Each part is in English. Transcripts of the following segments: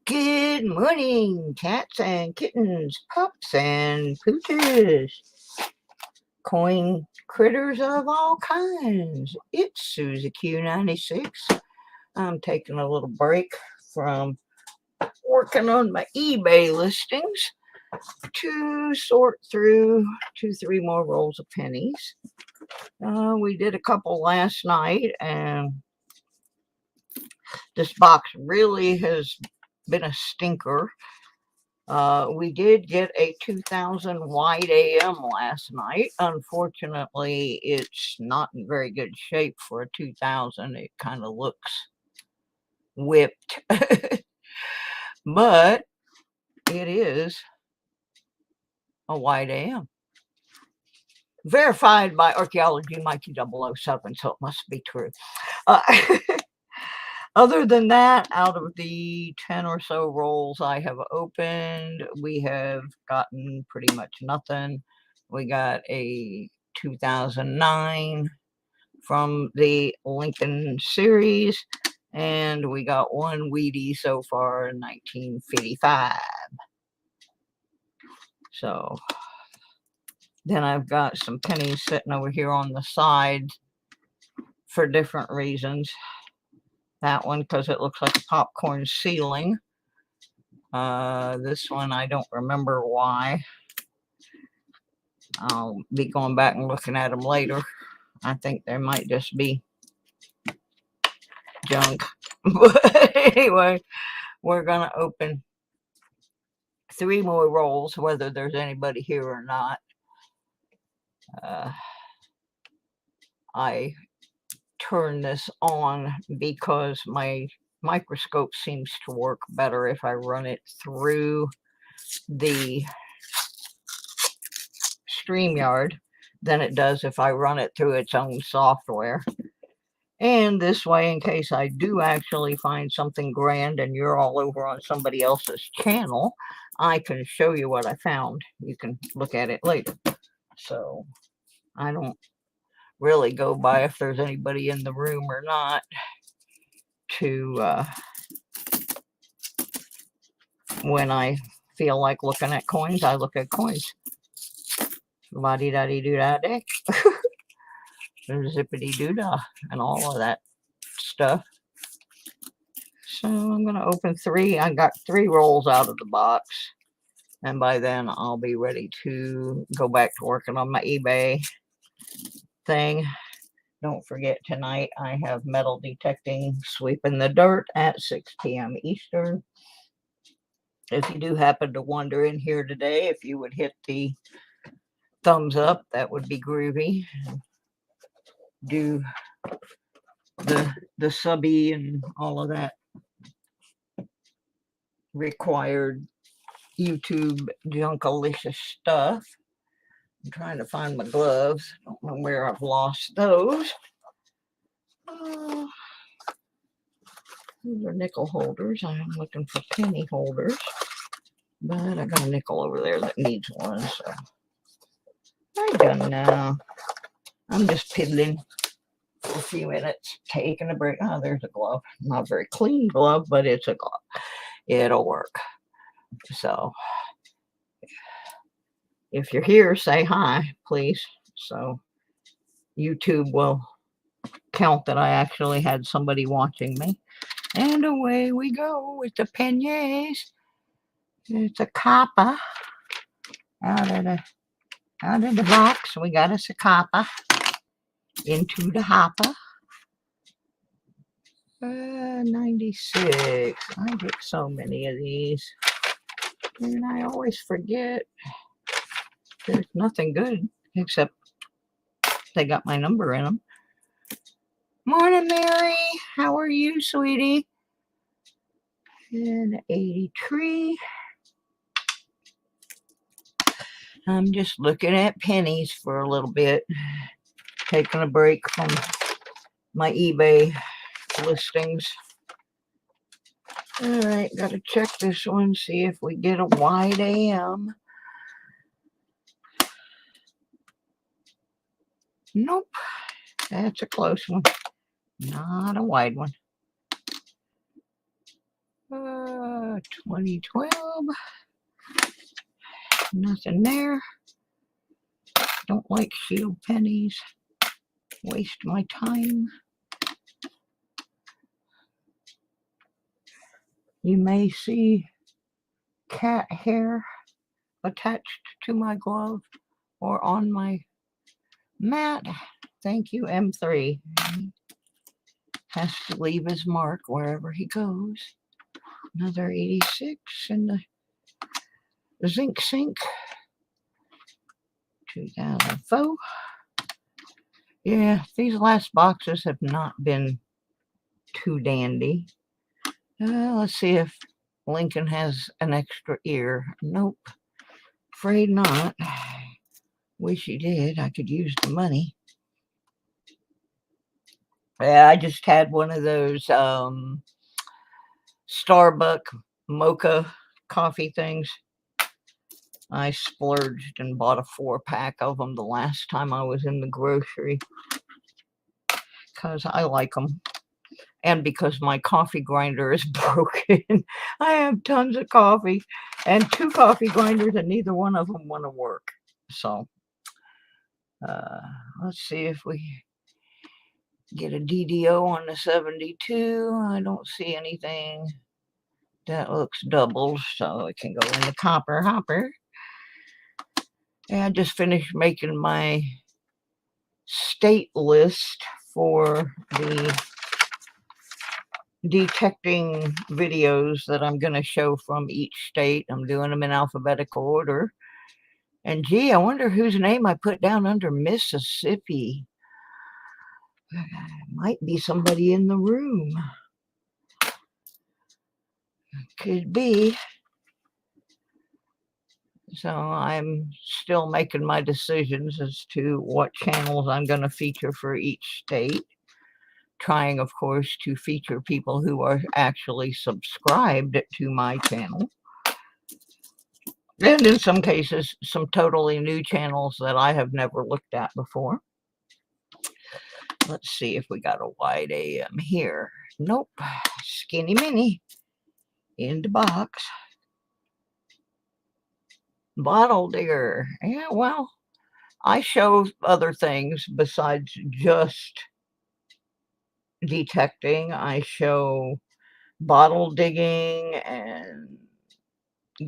Good morning, cats and kittens, pups and pooches, coin critters of all kinds. It's Susie Q96. I'm taking a little break from working on my eBay listings to sort through 2-3 more rolls of pennies. We did a couple last night, and this box really has been a stinker. We did get a 2000 Wide AM last night. Unfortunately, it's not in very good shape for a 2000. It kind of looks whipped, but it is a Wide AM. Verified by Archaeology Mikey 007, so it must be true. Other than that, out of the 10 or so rolls I have opened, we have gotten pretty much nothing. We got a 2009 from the Lincoln series, and we got one Wheatie so far in 1955. So then I've got some pennies sitting over here on the side for different reasons. That one because it looks like a popcorn ceiling. This one I don't remember why. I'll be going back and looking at them later. I think there might just be junk. But anyway, we're going to open 3 more rolls, whether there's anybody here or not. I turn this on because my microscope seems to work better if I run it through the StreamYard than it does if I run it through its own software. And this way, in case I do actually find something grand and you're all over on somebody else's channel, I can show you what I found. You can look at it later. So I don't really go by if there's anybody in the room or not to when I feel like looking at coins, I look at coins. La-di-da-di-do-da-day. Zippity-doo-dah and all of that stuff. So I'm going to open 3. I got 3 rolls out of the box. And by then I'll be ready to go back to working on my eBay thing. Don't forget, tonight I have metal detecting sweeping the dirt at 6 p.m. Eastern. If you do happen to wander in here today, if you would hit the thumbs up, that would be groovy. Do the subby and all of that required YouTube junkalicious stuff. I'm trying to find my gloves. Don't know where I've lost those. These are nickel holders. I'm looking for penny holders, but I got a nickel over there that needs one. So I'm done now. I'm just piddling for a few minutes, taking a break. Oh, there's a glove. Not a very clean glove, but it's a glove. It'll work. So if you're here, say hi, please. So YouTube will count that I actually had somebody watching me. And away we go with the pennies. It's a copper out of the box. We got us a copper into the hopper. 96. I get so many of these, and I always forget. There's nothing good except they got my number in them. Morning, Mary. How are you, sweetie? And 83. I'm just looking at pennies for a little bit. Taking a break from my eBay listings. All right, got to check this one, see if we get a Wide AM. Nope, that's a close one. Not a wide one. 2012. Nothing there. Don't like shield pennies. Waste my time. You may see cat hair attached to my glove or on my mat. Thank you, M3. Has to leave his mark wherever he goes. Another 86 in the zinc sink. 2004. Yeah, these last boxes have not been too dandy. Let's see if Lincoln has an extra ear. Nope. Afraid not. Wish he did. I could use the money. Yeah, I just had one of those Starbucks mocha coffee things. I splurged and bought a 4-pack of them the last time I was in the grocery because I like them. And because my coffee grinder is broken. I have tons of coffee and 2 coffee grinders and neither one of them want to work. So let's see if we get a DDO on the 72. I don't see anything that looks doubled, so it can go in the copper hopper. And I just finished making my state list for the detecting videos that I'm going to show from each state. I'm doing them in alphabetical order. And gee, I wonder whose name I put down under Mississippi. Might be somebody in the room. Could be. So I'm still making my decisions as to what channels I'm going to feature for each state. Trying, of course, to feature people who are actually subscribed to my channel. And in some cases, some totally new channels that I have never looked at before. Let's see if we got a wide AM here. Nope. Skinny mini in the box. Bottle digger. Yeah, well, I show other things besides just detecting. I show bottle digging and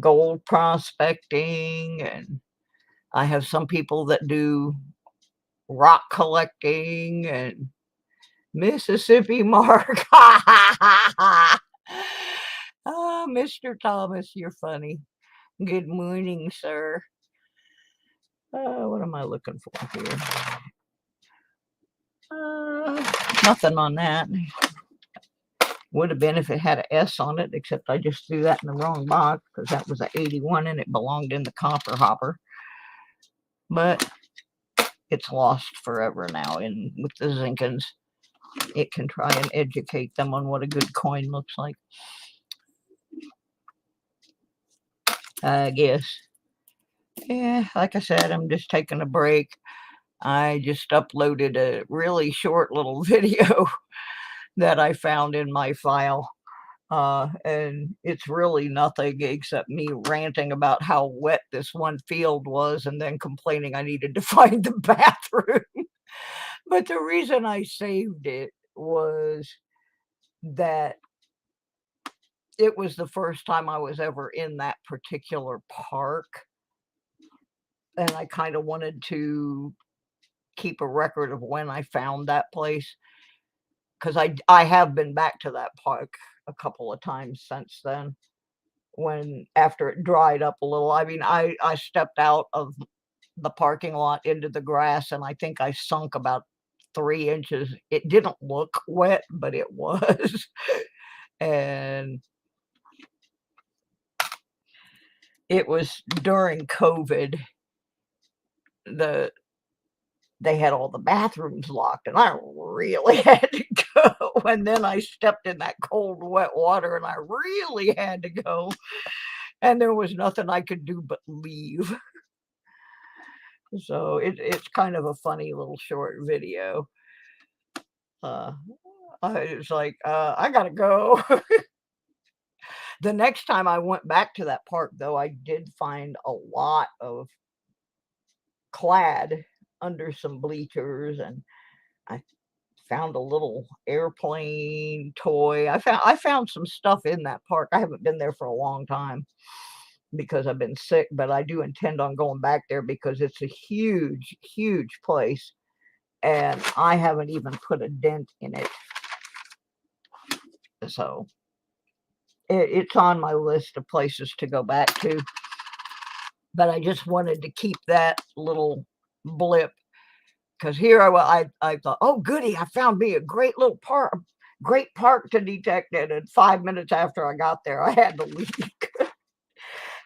gold prospecting, and I have some people that do rock collecting and Mississippi Mark. Mr. Thomas, you're funny. Good morning, sir. What am I looking for here? Nothing on that. Would have been if it had an S on it, except I just threw that in the wrong box because that was an 81 and it belonged in the copper hopper. But it's lost forever now. And with the Zinkins, it can try and educate them on what a good coin looks like. I guess. Yeah, like I said, I'm just taking a break. I just uploaded a really short little video that I found in my file. And it's really nothing except me ranting about how wet this one field was and then complaining I needed to find the bathroom. But the reason I saved it was that it was the first time I was ever in that particular park. And I kind of wanted to keep a record of when I found that place. Because I have been back to that park a couple of times since then. When after it dried up a little, I mean, I stepped out of the parking lot into the grass and I think I sunk about 3 inches. It didn't look wet, but it was. And it was during COVID. They had all the bathrooms locked and I really had to go. And then I stepped in that cold, wet water and I really had to go. And there was nothing I could do but leave. So it's kind of a funny little short video. I was like, I gotta go. The next time I went back to that park, though, I did find a lot of clad under some bleachers, and I found a little airplane toy. I found some stuff in that park. I haven't been there for a long time because I've been sick, but I do intend on going back there because it's a huge, huge place, and I haven't even put a dent in it. So it's on my list of places to go back to. But I just wanted to keep that little blip because here I thought, oh goody, I found me a great little park, great park to detect it. And 5 minutes after I got there, I had to leave.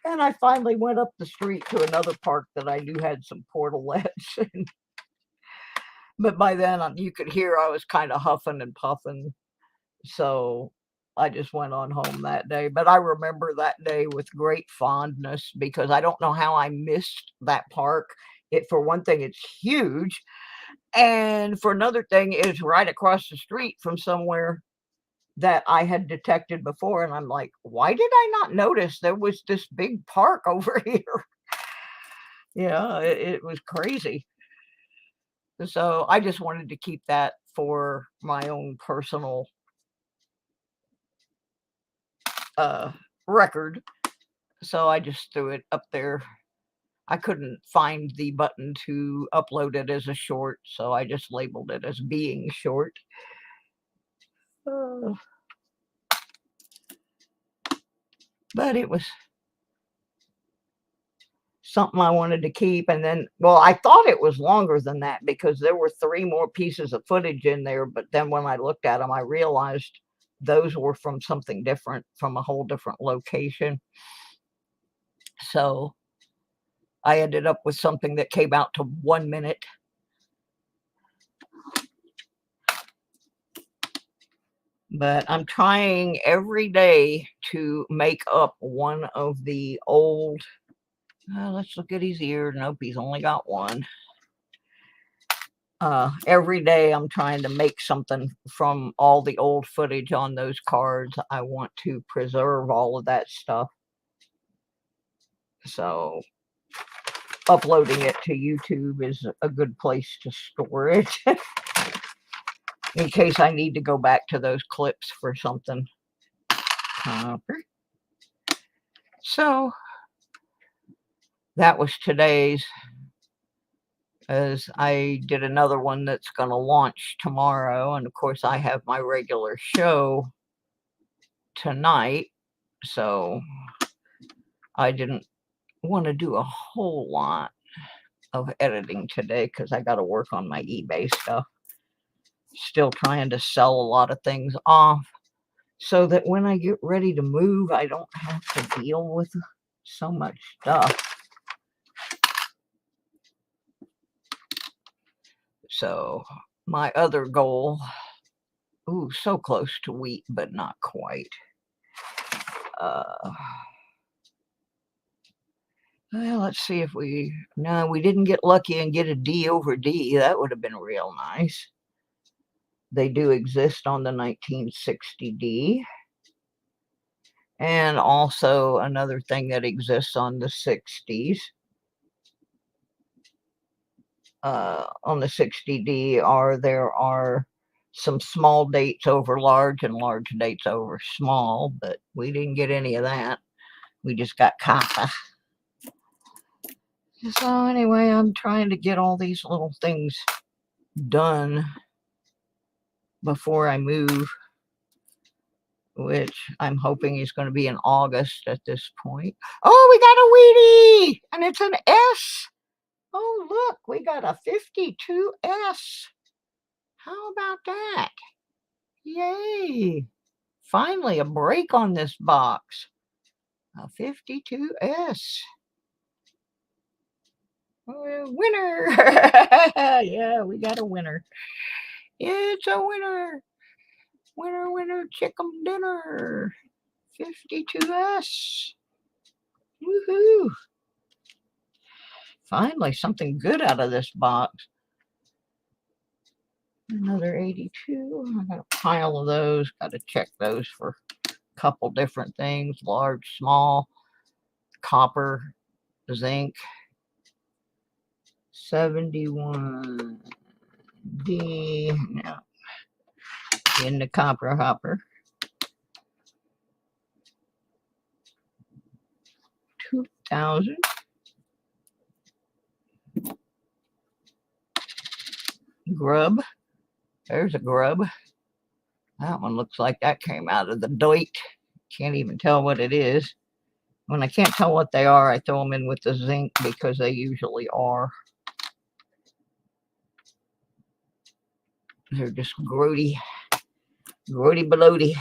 And I finally went up the street to another park that I knew had some portalettes. But by then you could hear I was kind of huffing and puffing. So I just went on home that day. But I remember that day with great fondness because I don't know how I missed that park. For one thing, it's huge. And for another thing, it's right across the street from somewhere that I had detected before. And I'm like, why did I not notice there was this big park over here? Yeah, it was crazy. So I just wanted to keep that for my own personal record. So I just threw it up there. I couldn't find the button to upload it as a short, so I just labeled it as being short. But it was something I wanted to keep. And then, well, I thought it was longer than that because there were 3 more pieces of footage in there. But then when I looked at them, I realized those were from something different, from a whole different location. So I ended up with something that came out to 1 minute. But I'm trying every day to make up one of the old, let's look at his ear. Nope, he's only got one. Every day I'm trying to make something from all the old footage on those cards. I want to preserve all of that stuff. So uploading it to YouTube is a good place to store it in case I need to go back to those clips for something. So that was today's. As I did another one that's going to launch tomorrow. And of course, I have my regular show tonight. So I didn't want to do a whole lot of editing today because I got to work on my eBay stuff. Still trying to sell a lot of things off so that when I get ready to move, I don't have to deal with so much stuff. So my other goal, so close to wheat, but not quite. Well, let's see if no, we didn't get lucky and get a D over D. That would have been real nice. They do exist on the 1960D. And also another thing that exists on the 60s. On the 60D there are some small dates over large and large dates over small, but we didn't get any of that. We just got kappa. So anyway, I'm trying to get all these little things done before I move, which I'm hoping is going to be in August at this point. Oh, we got a Wheatie, and it's an S. Oh, look, we got a 52S. How about that? Yay. Finally, a break on this box. A 52S. Winner. Yeah, we got a winner. It's a winner. Winner, winner, chicken dinner. 52S. Woohoo. Finally, something good out of this box. Another 82. I got a pile of those. Got to check those for couple different things, large, small, copper, zinc. 71D, now in the copper hopper. 2000. Grub. There's a grub. That one looks like that came out of the Deutsch. Can't even tell what it is. When I can't tell what they are, I throw them in with the zinc because they usually are. They're just grody balody.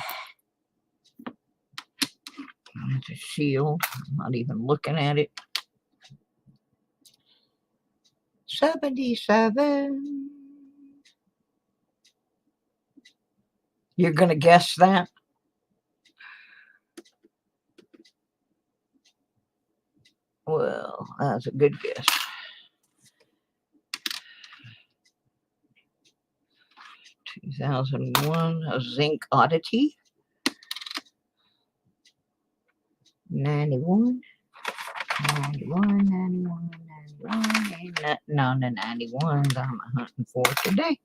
It's a shield. I'm not even looking at it. 77. You're going to guess that? Well, that's a good guess. 2001, a zinc oddity. 91. 91. Ain't none of 91s I'm hunting for today.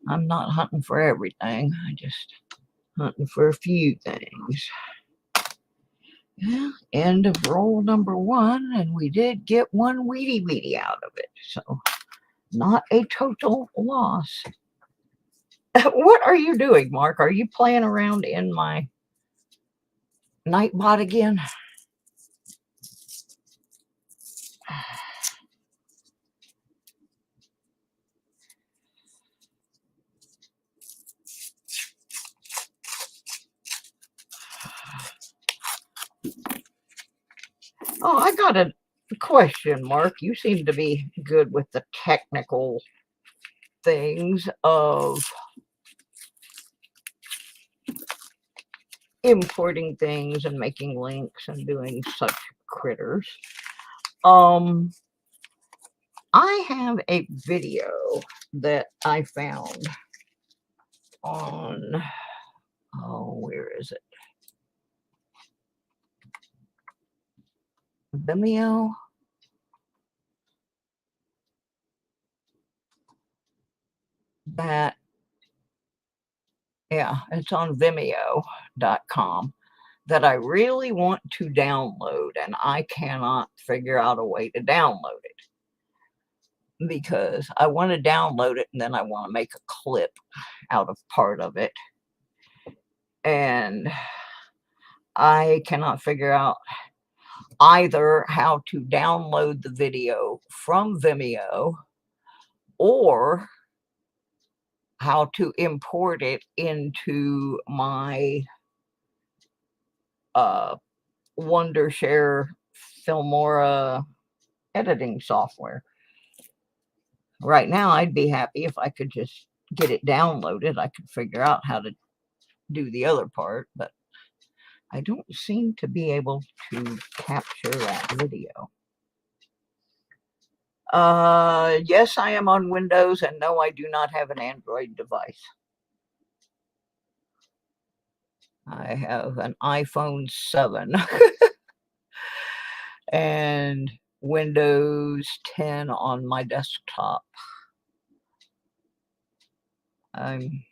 I'm not hunting for everything. I just hunting for a few things. Yeah, end of roll number 1, and we did get one weedy out of it, so not a total loss. What are you doing, Mark? Are you playing around in my Nightbot again? Oh, I got a question, Mark. You seem to be good with the technical things of importing things and making links and doing such critters. I have a video that I found on, oh, where is it? Vimeo. That, yeah, it's on Vimeo.com that I really want to download, and I cannot figure out a way to download it because I want to download it and then I want to make a clip out of part of it, and I cannot figure out either how to download the video from Vimeo or how to import it into my Wondershare Filmora editing software. Right now, I'd be happy if I could just get it downloaded. I could figure out how to do the other part, but I don't seem to be able to capture that video. Yes, I am on Windows, and no, I do not have an Android device. I have an iPhone 7 and Windows 10 on my desktop. I'm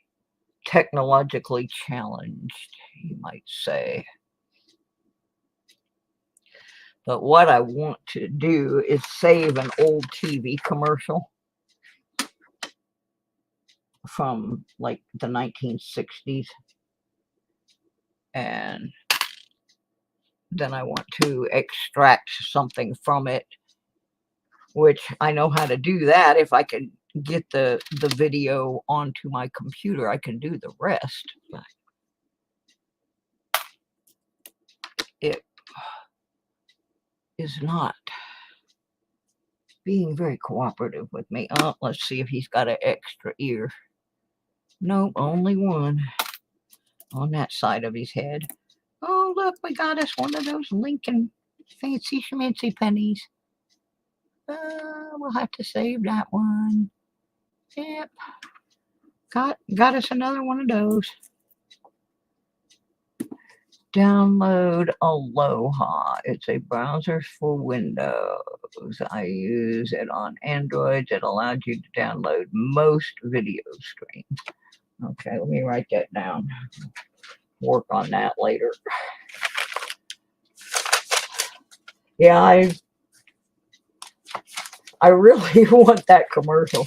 technologically challenged, you might say. But what I want to do is save an old TV commercial from like the 1960s. And then I want to extract something from it, which I know how to do that. If I can get the video onto my computer, I can do the rest. But it is not being very cooperative with me. Oh, let's see if he's got an extra ear. Nope, only one on that side of his head. Oh, look, we got us one of those Lincoln fancy schmancy pennies. We'll have to save that one. Yep. Got us another one of those. download Aloha. It's a browser for Windows. I use it on Android. It allows you to download most video streams. Okay, let me write that down. Work on that later. Yeah, I really want that commercial.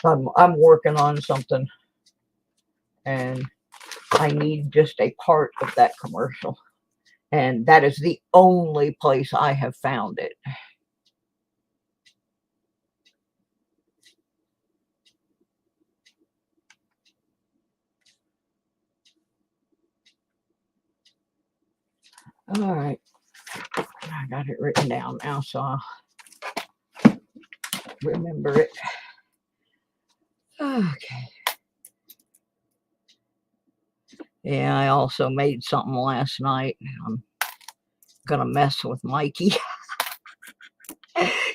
I'm working on something and I need just a part of that commercial. And that is the only place I have found it. All right. I got it written down now, so I'll remember it. Okay. Yeah, I also made something last night. I'm gonna mess with Mikey.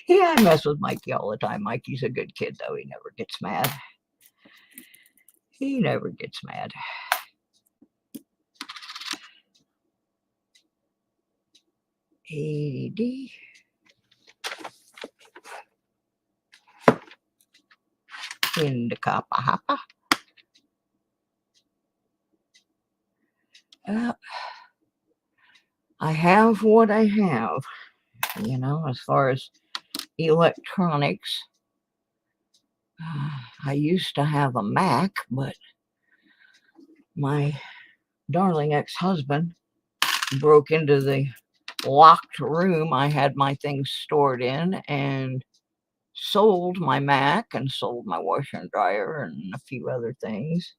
Yeah, I mess with Mikey all the time. Mikey's a good kid, though. He never gets mad. He never gets mad. AD. In the Kapahapa. I have what I have, you know, as far as electronics. I used to have a Mac, but my darling ex-husband broke into the locked room I had my things stored in and sold my Mac and sold my washer and dryer and a few other things.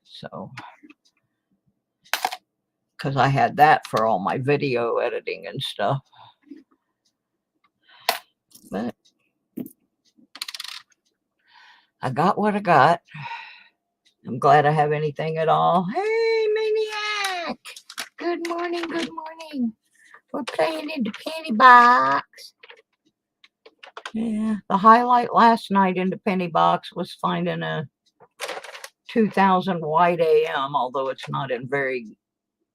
So, because I had that for all my video editing and stuff. But I got what I got. I'm glad I have anything at all. Hey, Maniac! Good morning, good morning. We're playing in the penny box. Yeah, the highlight last night in the penny box was finding a 2000 white AM, although it's not in very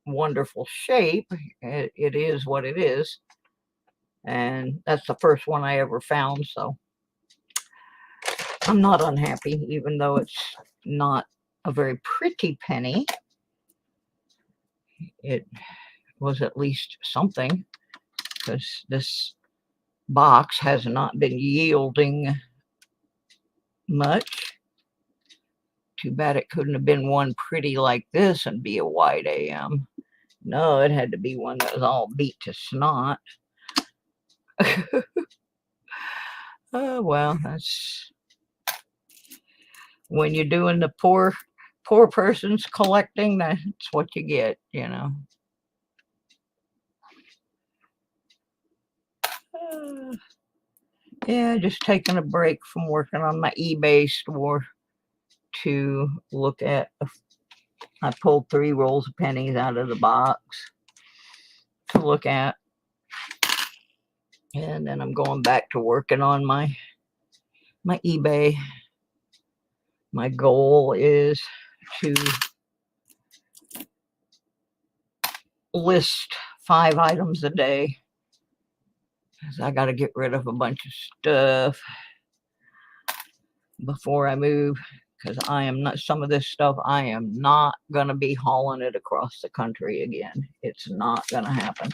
wonderful shape. It is what it is. And that's the first one I ever found, so I'm not unhappy, even though it's not a very pretty penny. It was at least something, because this box has not been yielding much. Too bad it couldn't have been one pretty like this and be a white AM. No, it had to be one that was all beat to snot. Oh, well, that's when you're doing the poor person's collecting, that's what you get, you know. Yeah, just taking a break from working on my eBay store to look at. I pulled 3 rolls of pennies out of the box to look at. And then I'm going back to working on my eBay. My goal is to list 5 items a day. I got to get rid of a bunch of stuff before I move, because I am not, some of this stuff I am not going to be hauling it across the country again. It's not going to happen.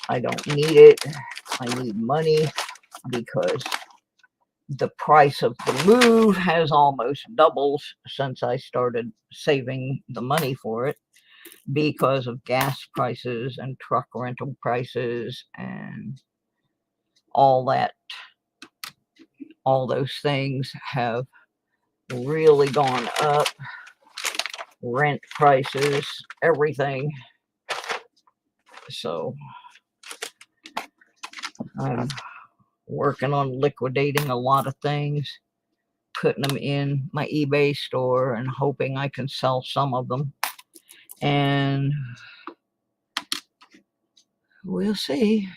I don't need it. I need money because the price of the move has almost doubled since I started saving the money for it, because of gas prices and truck rental prices and all that. All those things have really gone up. Rent prices, everything. So I'm working on liquidating a lot of things, putting them in my eBay store and hoping I can sell some of them. And we'll see.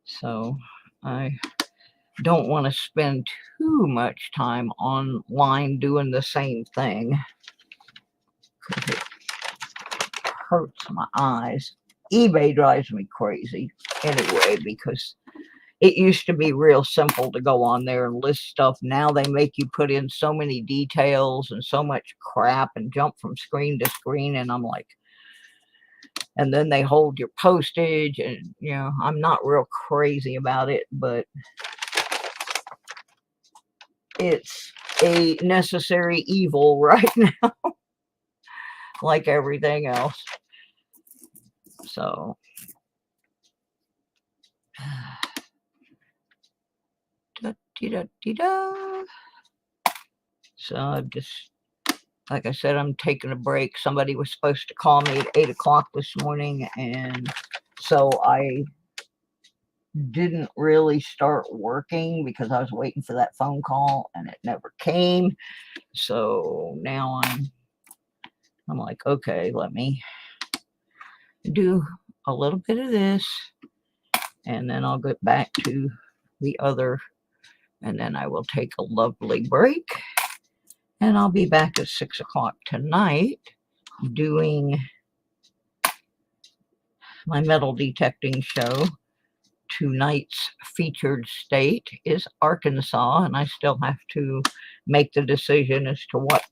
So I don't want to spend too much time online doing the same thing, because it hurts my eyes. eBay drives me crazy anyway, because it used to be real simple to go on there and list stuff. Now they make you put in so many details and so much crap and jump from screen to screen, and I'm like, and then they hold your postage, and you know, I'm not real crazy about it, but it's a necessary evil right now, like everything else. So so I'm just, like I said, I'm taking a break. Somebody was supposed to call me at 8 o'clock this morning, and so I didn't really start working because I was waiting for that phone call and it never came. So now I'm like, okay, let me do a little bit of this, and then I'll get back to the other, and then I will take a lovely break, and I'll be back at 6 o'clock tonight doing my metal detecting show. Tonight's featured state is Arkansas, and I still have to make the decision as to what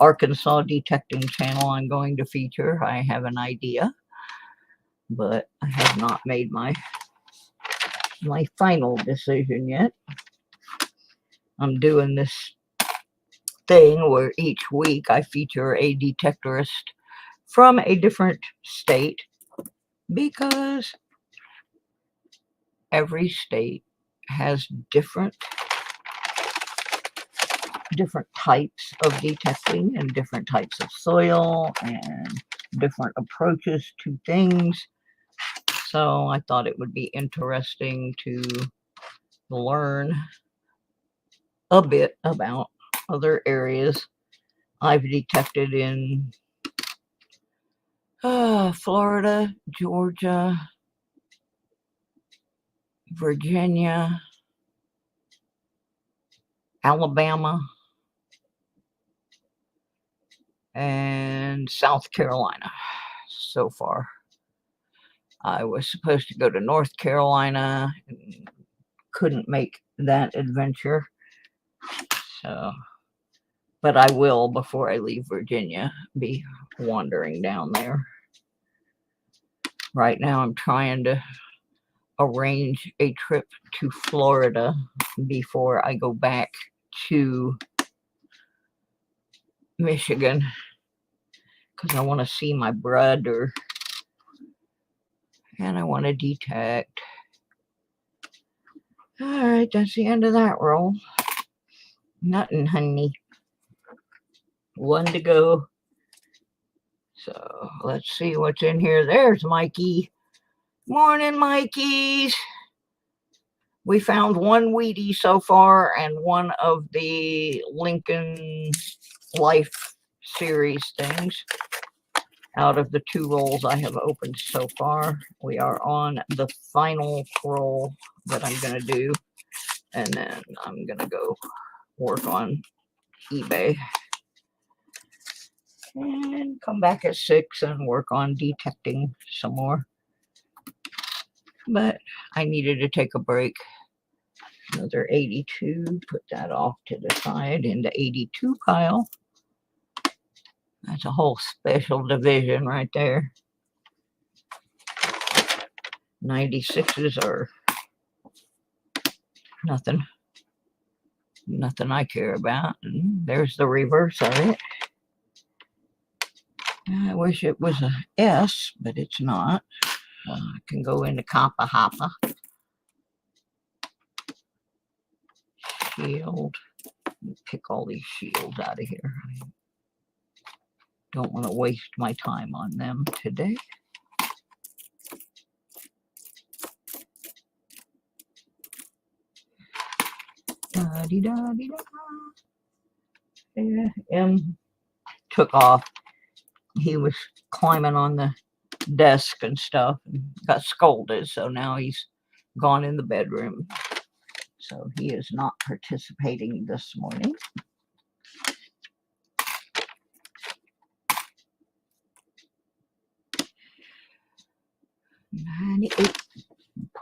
Arkansas detecting channel I'm going to feature. I have an idea, but I have not made my final decision yet. I'm doing this thing where each week I feature a detectorist from a different state, because every state has different types of detecting and different types of soil and different approaches to things. So I thought it would be interesting to learn a bit about other areas I've detected in Florida, Georgia, Virginia, Alabama, and South Carolina so far. I was supposed to go to North Carolina and couldn't make that adventure. So, but I will, before I leave Virginia, be wandering down there. Right now I'm trying to arrange a trip to Florida before I go back to Michigan, because I want to see my brother and I want to detect. All right, that's the end of that roll. Nothing, honey. One to go. So let's see what's in here. There's Mikey. Morning, Mikeys. We found one Wheatie so far and one of the Lincoln Life series things out of the 2 rolls I have opened so far. We are on the final roll that I'm going to do, and then I'm going to go work on eBay and come back at 6 and work on detecting some more. But I needed to take a break. Another 82, put that off to the side in the 82 pile. That's a whole special division right there. 96s are nothing I care about. And there's the reverse of it. I wish it was a S, but it's not. I can go into Kappa Hoppa. Shield. Pick all these shields out of here. I don't want to waste my time on them today. Da-dee-da-dee-da. Yeah, M took off. He was climbing on the desk and stuff and got scolded, so now he's gone in the bedroom. So he is not participating this morning.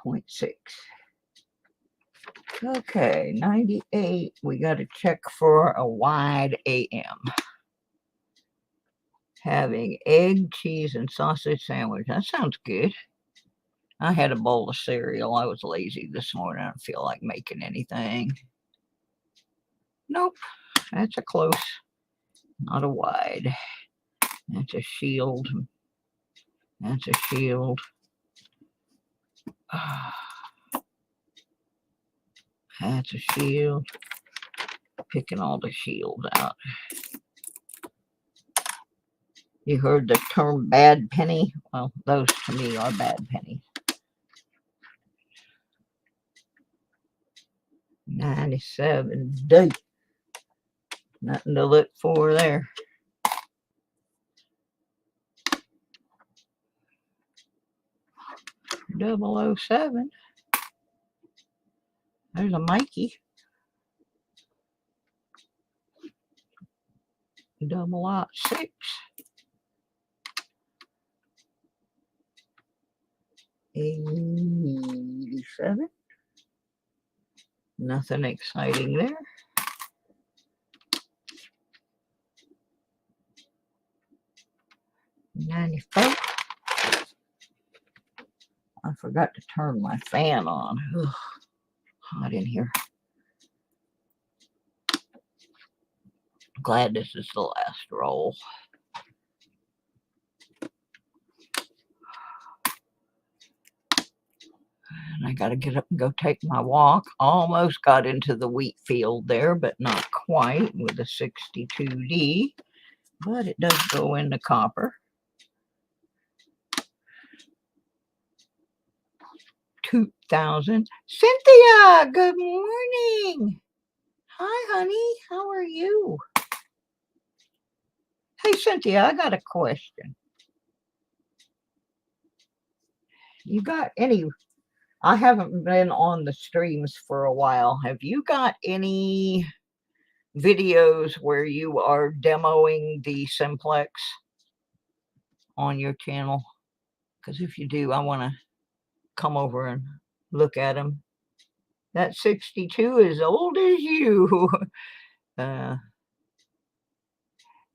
.6. Okay, 98. We got to check for a wide AM. Having egg, cheese, and sausage sandwich. That sounds good. I had a bowl of cereal. I was lazy this morning. I don't feel like making anything. Nope. That's a close. Not a wide. That's a shield. That's a shield. That's a shield. Picking all the shields out. You heard the term bad penny? Well, those to me are bad pennies. 97 D. Nothing to look for there. .007. There's a Mikey. 006. 87. Nothing exciting there. 94. I forgot to turn my fan on. Ugh, hot in here. Glad this is the last roll. And I got to get up and go take my walk. Almost got into the wheat field there, but not quite with a 62D. But it does go into copper. 2000. Cynthia, good morning. Hi, honey. How are you? Hey, Cynthia, I got a question. You got any... I haven't been on the streams for a while. Have you got any videos where you are demoing the Simplex on your channel? Because if you do, I want to come over and look at them. That 62 is old as you. Yeah,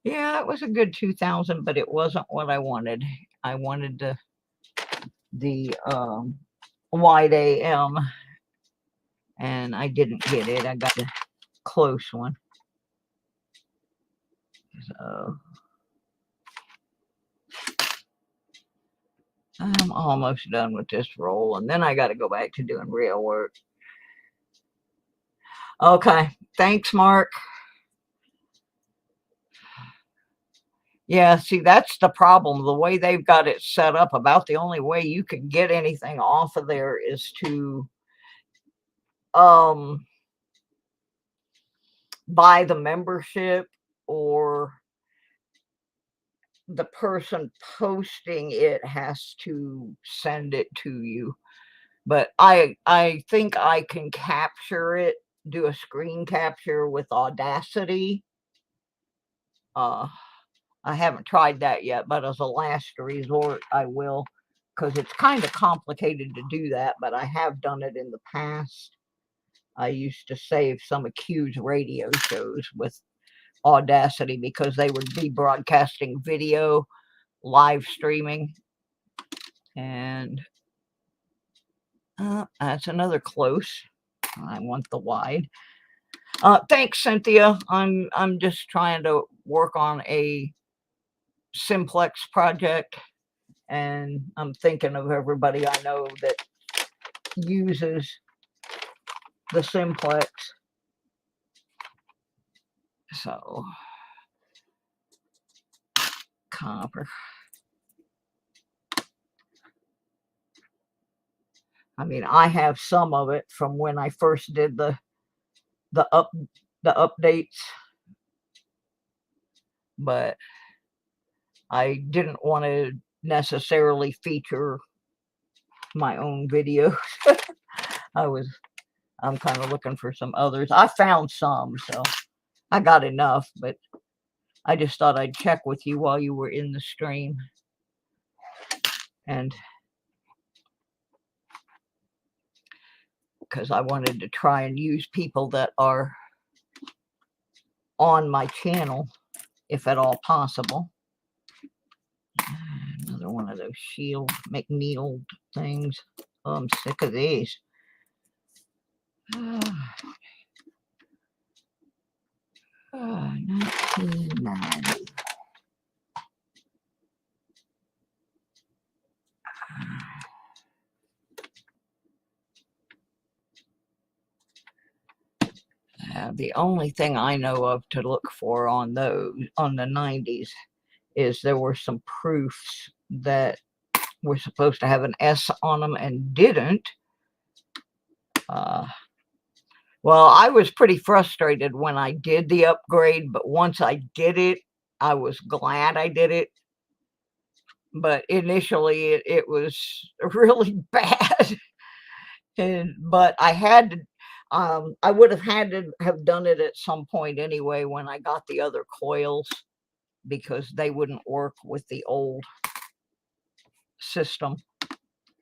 it was a good 2000, but it wasn't what I wanted. I wanted the wide AM, and I didn't get it. I got the close one. So I'm almost done with this roll, and then I got to go back to doing real work. Okay, thanks, Mark. Yeah, see, that's the problem. The way they've got it set up, about the only way you can get anything off of there is to buy the membership, or the person posting it has to send it to you. But I think I can capture it, do a screen capture with Audacity. I haven't tried that yet, but as a last resort, I will, because it's kind of complicated to do that, but I have done it in the past. I used to save some Accused radio shows with Audacity because they would be broadcasting video, live streaming, and that's another close. I want the wide. Thanks, Cynthia. I'm just trying to work on a Simplex project, and I'm thinking of everybody I know that uses the Simplex. So, copper. I mean, I have some of it from when I first did the updates, but I didn't want to necessarily feature my own videos. I was I'm kind of looking for some others. I found some, so I got enough, but I just thought I'd check with you while you were in the stream. And because I wanted to try and use people that are on my channel, if at all possible. Another one of those Shield McNeil things. Oh, I'm sick of these. 1990. The only thing I know of to look for on those, on the 90s, is there were some proofs that were supposed to have an S on them and didn't. Well, I was pretty frustrated when I did the upgrade, but once I did it, I was glad I did it. But initially, it was really bad. But I had to, I would have had to have done it at some point anyway when I got the other coils, because they wouldn't work with the old system.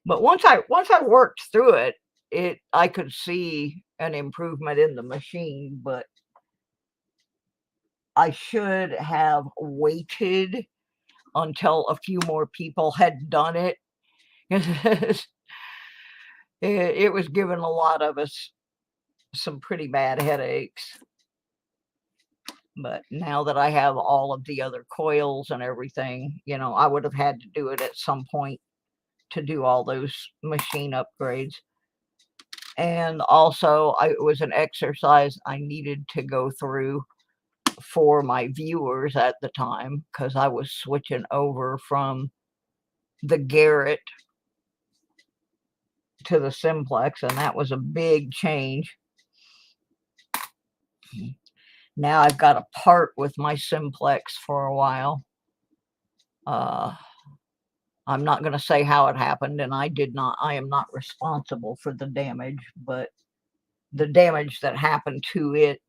But once I worked through it, I could see an improvement in the machine. But I should have waited until a few more people had done it. It was giving a lot of us some pretty bad headaches. But now that I have all of the other coils and everything, you know, I would have had to do it at some point to do all those machine upgrades. And also, it was an exercise I needed to go through for my viewers at the time, because I was switching over from the Garrett to the Simplex, and that was a big change. Now I've got to part with my Simplex for a while. I'm not going to say how it happened, and I am not responsible for the damage, but the damage that happened to it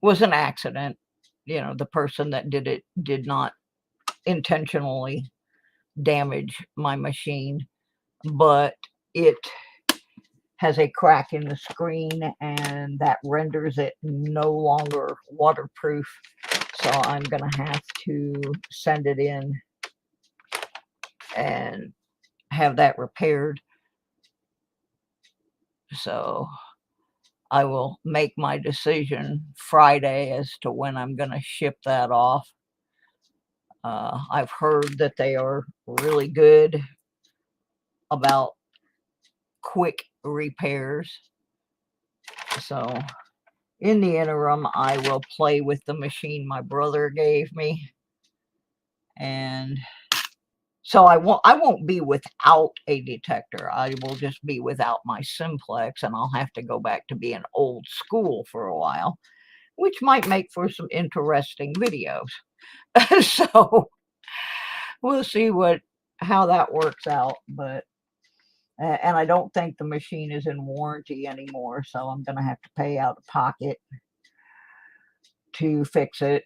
was an accident. You know, the person that did it did not intentionally damage my machine, but it has a crack in the screen, and that renders it no longer waterproof. So I'm going to have to send it in and have that repaired. So I will make my decision Friday as to when I'm going to ship that off. I've heard that they are really good about quick repairs. So in the interim, I will play with the machine my brother gave me. And so I won't be without a detector. I will just be without my Simplex, and I'll have to go back to being old school for a while, which might make for some interesting videos. So we'll see how that works out. But and I don't think the machine is in warranty anymore, so I'm going to have to pay out of pocket to fix it.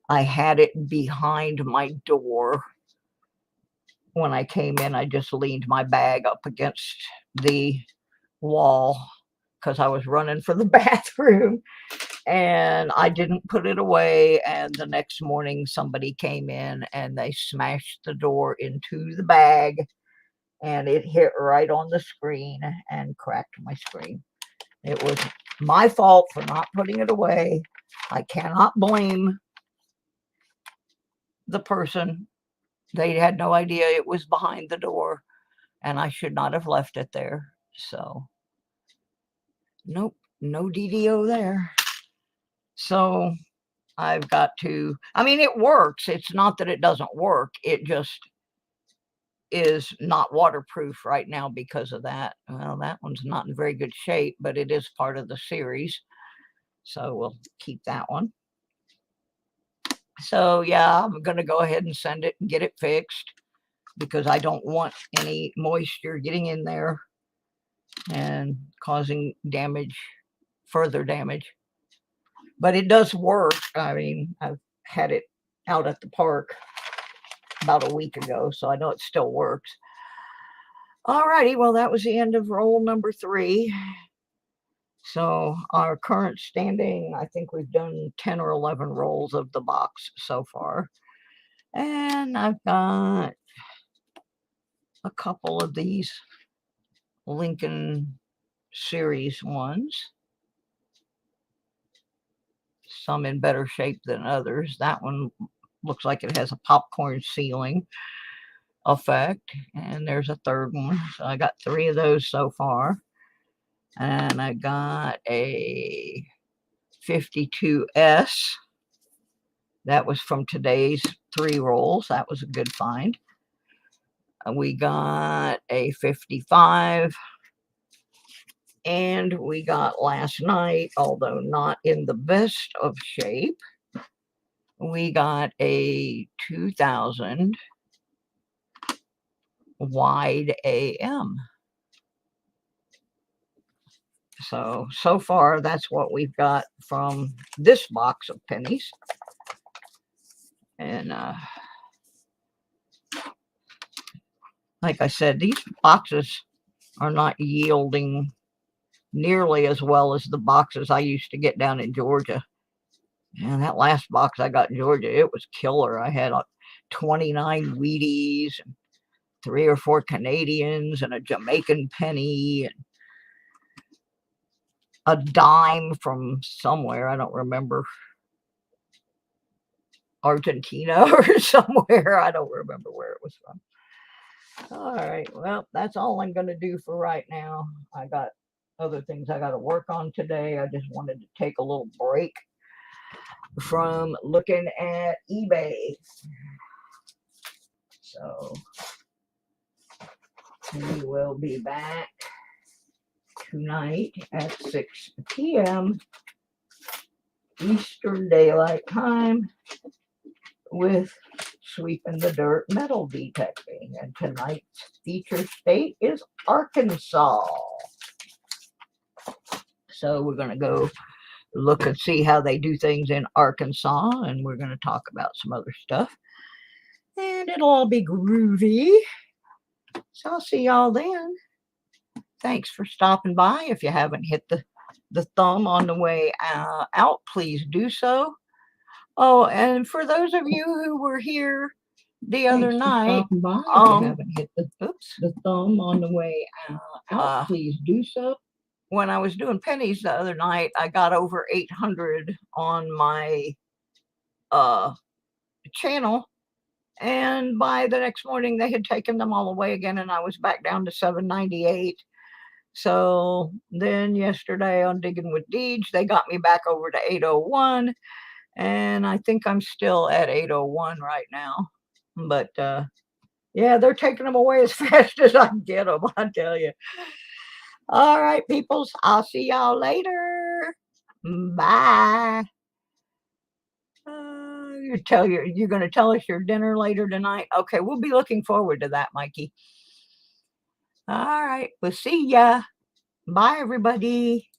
I had it behind my door. When I came in, I just leaned my bag up against the wall because I was running for the bathroom, and I didn't put it away. And the next morning, somebody came in and they smashed the door into the bag, and it hit right on the screen and cracked my screen. It was my fault for not putting it away. I cannot blame the person. They had no idea it was behind the door, and I should not have left it there. So, nope, no DDO there. So, I've got to, I mean, it works. It's not that it doesn't work. It just is not waterproof right now because of that. Well, that one's not in very good shape, but it is part of the series. So, we'll keep that one. So, yeah, I'm going to go ahead and send it and get it fixed, because I don't want any moisture getting in there. and causing damage, further damage. But it does work. I mean, I've had it out at the park about a week ago, so I know it still works. Alrighty, well, that was the end of roll number 3. So our current standing, I think we've done 10 or 11 rolls of the box so far. And I've got a couple of these Lincoln series ones. Some in better shape than others. That one looks like it has a popcorn ceiling effect. And there's a third one. So I got 3 of those so far. And I got a 52S. That was from today's 3 rolls. That was a good find. We got a 55. And we got last night, although not in the best of shape, we got a 2000 wide AM. So far, that's what we've got from this box of pennies. And like I said, these boxes are not yielding nearly as well as the boxes I used to get down in Georgia. And that last box I got in Georgia, it was killer. I had 29 Wheaties, and 3 or 4 Canadians, and a Jamaican penny, and a dime from somewhere. I don't remember. Argentina or somewhere. I don't remember where it was from. All right. Well, that's all I'm going to do for right now. I got other things I got to work on today. I just wanted to take a little break from looking at eBay. So we will be back tonight at 6 p.m. Eastern Daylight Time with Sweeping the Dirt metal detecting. And tonight's feature state is Arkansas. So we're going to go look and see how they do things in Arkansas, and we're going to talk about some other stuff. And it'll all be groovy. So I'll see y'all then. Thanks for stopping by. If you haven't hit the thumb on the way out, please do so. Oh, and for those of you who were here the other night, if you haven't hit the thumb on the way out, please do so. When I was doing pennies the other night, I got over 800 on my channel, and by the next morning they had taken them all away again, and I was back down to 798. So then yesterday on Digging with Deej, they got me back over to 801, and I think I'm still at 801 right now. But yeah, they're taking them away as fast as I can get them, I tell you. All right, peoples, I'll see y'all later. Bye. You're going to tell us your dinner later tonight? Okay, we'll be looking forward to that, Mikey. All right, we'll see ya. Bye, everybody.